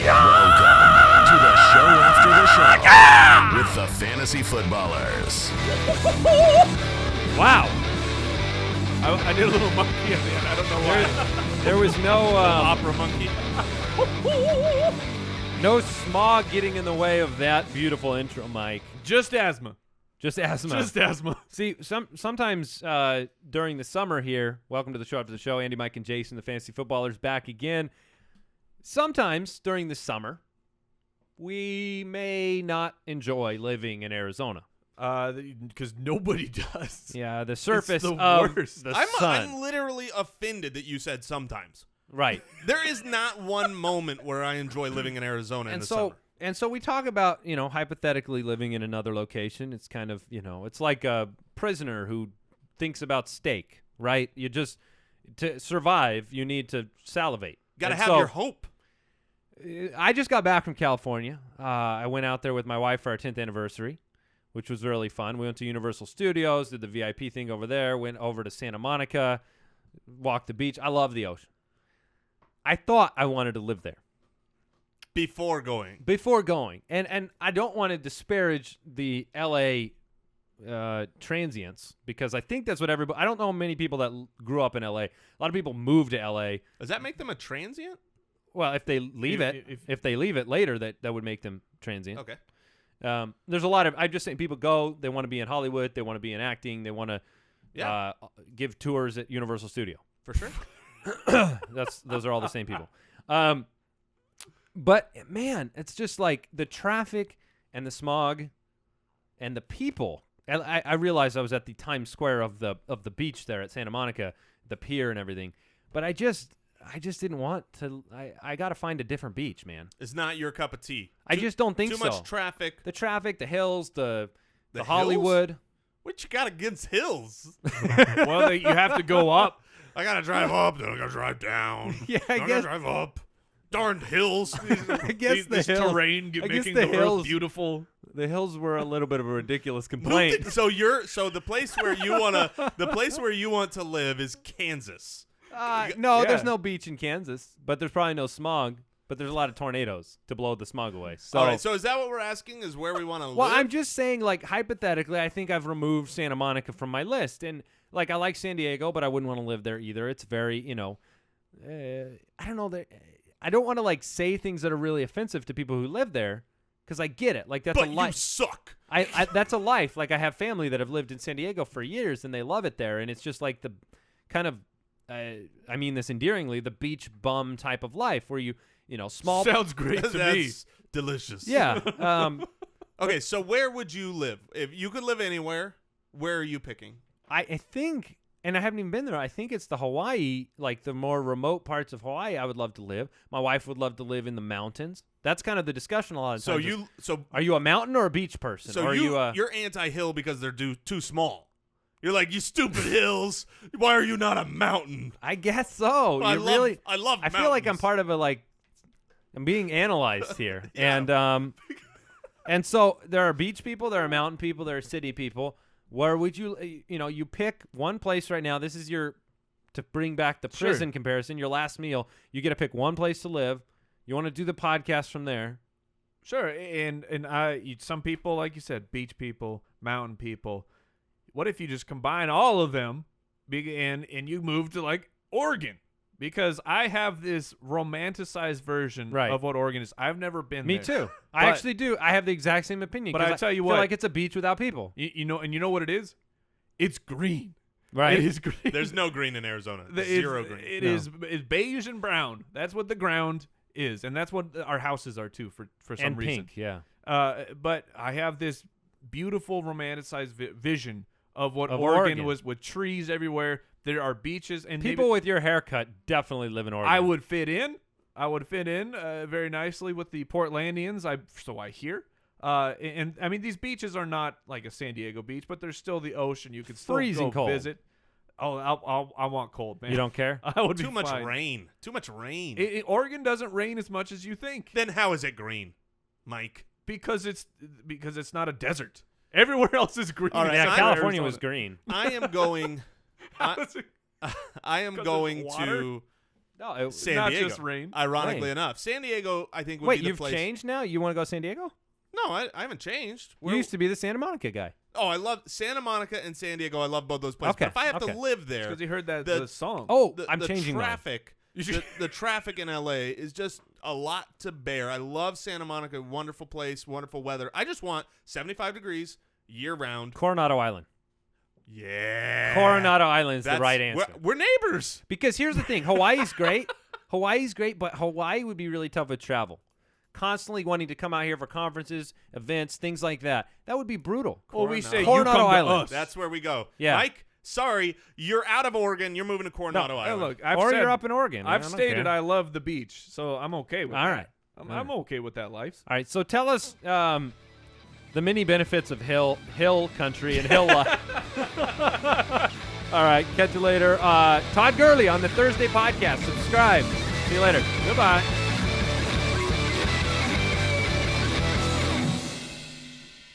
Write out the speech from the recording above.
Welcome to the show after the show with the Fantasy Footballers. Wow. I did a little monkey at the end. I don't know why. There was no opera monkey. no smog getting in the way of that beautiful intro, Mike. Just asthma. Just asthma. Just asthma. See, sometimes during the summer here, welcome to the show after the show. Andy, Mike, and Jason, the Fantasy Footballers, back again. Sometimes during the summer, we may not enjoy living in Arizona. Because nobody does. Yeah, the surface It's the of worst. the I'm sun. literally offended that you said sometimes. Right. There is not one moment where I enjoy living in Arizona in the summer. And so we talk about, hypothetically living in another location. It's kind of, it's like a prisoner who thinks about steak, right? To survive, you need to salivate. Got to And have so, your hope. I just got back from California. I went out there with my wife for our 10th anniversary, which was really fun. We went to Universal Studios, did the VIP thing over there, went over to Santa Monica, walked the beach. I love the ocean. I thought I wanted to live there. Before going. And I don't want to disparage the L.A. Transients, because I think that's what everybody – I don't know many people that grew up in L.A. A lot of people move to L.A. Does that make them a transient? Well, if they leave if they leave it later, that would make them transient. Okay. There's a lot of – I'm just saying people go, they want to be in Hollywood, they want to be in acting, they want to give tours at Universal Studio. For sure. Those are all the same people. But, man, it's just like the traffic and the smog and the people. And I realized I was at the Times Square of the beach there at Santa Monica, the pier and everything. But I just didn't want to. I got to find a different beach, man. It's not your cup of tea. I just don't think so. Too much traffic. The traffic, the hills, the hills? Hollywood. What you got against hills? Well, you have to go up. I got to drive up, then I got to drive down. Yeah, I got to guess. drive up. Darn hills. I guess This the hills. terrain I guess making the the hills- earth beautiful. The hills were a little bit of a ridiculous complaint. So the place where you want to live is Kansas. No, Yeah. there's no beach in Kansas, but there's probably no smog. But there's a lot of tornadoes to blow the smog away. So, All right, so is that what we're asking? Is where we want to live? well, I'm just saying, like, hypothetically, I think I've removed Santa Monica from my list. And, like, I like San Diego, but I wouldn't want to live there either. It's very, I don't know. I don't want to, like, say things that are really offensive to people who live there, because I get it. Like, that's but a you life. suck. That's a life. Like, I have family that have lived in San Diego for years, and they love it there. And it's just like the kind of, I mean this endearingly, the beach bum type of life where small. Sounds great to me. That's delicious. Yeah. Okay, so where would you live? If you could live anywhere, where are you picking? I think, and I haven't even been there, I think it's the Hawaii, like the more remote parts of Hawaii I would love to live. My wife would love to live in the mountains. That's kind of the discussion a lot of times. Are you a mountain or a beach person? So or you're anti-hill because they're too small. You're like, you stupid hills. Why are you not a mountain? I guess so. I love I mountains. feel like I'm part of I'm being analyzed here. Yeah. And so there are beach people, there are mountain people, there are city people. Where would you pick one place right now. This is to bring back the prison comparison, your last meal. You get to pick one place to live. You want to do the podcast from there. Sure, and some people, like you said, beach people, mountain people. What if you just combine all of them, and you move to like Oregon? Because I have this romanticized version of what Oregon is. I've never been Me there. too. I actually do. I have the exact same opinion. But I tell you feel what, like it's a beach without people. You know what it is? It's green. Right. It is green. There's no green in Arizona. Zero green. It's beige and brown. That's what the ground is, and that's what our houses are too for some and reason. pink, yeah. But I have this beautiful romanticized vision of what Of Oregon Oregon. was, with trees everywhere. There are beaches and People with your haircut definitely live in Oregon. I would fit in. Very nicely with the Portlandians. So I hear. And I mean, these beaches are not like a San Diego beach, but there's still the ocean. You could still Freezing go cold. visit. Oh, I want cold, man. You don't care? I would Too be much fine. rain. Too much rain. Oregon doesn't rain as much as you think Then how is it green, Mike? because it's not a desert. Everywhere else is green. All right, Yeah, I'm California Arizona. was green. I am going. How is it- I am 'Cause going there's water? to No, San not Diego. just rain. Ironically Rain. enough, San Diego, I think, would wait, be the you've place. changed now? You want to go to San Diego? No, I haven't changed. You used to be the Santa Monica guy. Oh, I love Santa Monica and San Diego. I love both those places. Okay, But if I have okay. to live there, Because he heard that The- the song. Oh, the, I'm the changing mine. traffic. The traffic in LA is just a lot to bear. I love Santa Monica, wonderful place, wonderful weather. I just want 75 degrees year round. Coronado Island. Yeah, Coronado Island is the That's- right answer. We're neighbors. Because here's the thing, Hawaii's great. Hawaii's great, but Hawaii would be really tough with travel. Constantly wanting to come out here for conferences, events, things like that. That would be brutal. well, we say Coronado you come Island. to us. That's where we go. Yeah. Mike, sorry, you're out of Oregon. You're moving to Coronado Hey, Island. look, I've Or said, you're up in Oregon. I've I don't stated care. I love the beach, so I'm okay with All that. right. I'm okay with that life. All right, so tell us the many benefits of hill country and hill life. All right, catch you later. Todd Gurley on the Thursday podcast. Subscribe. See you later. Goodbye.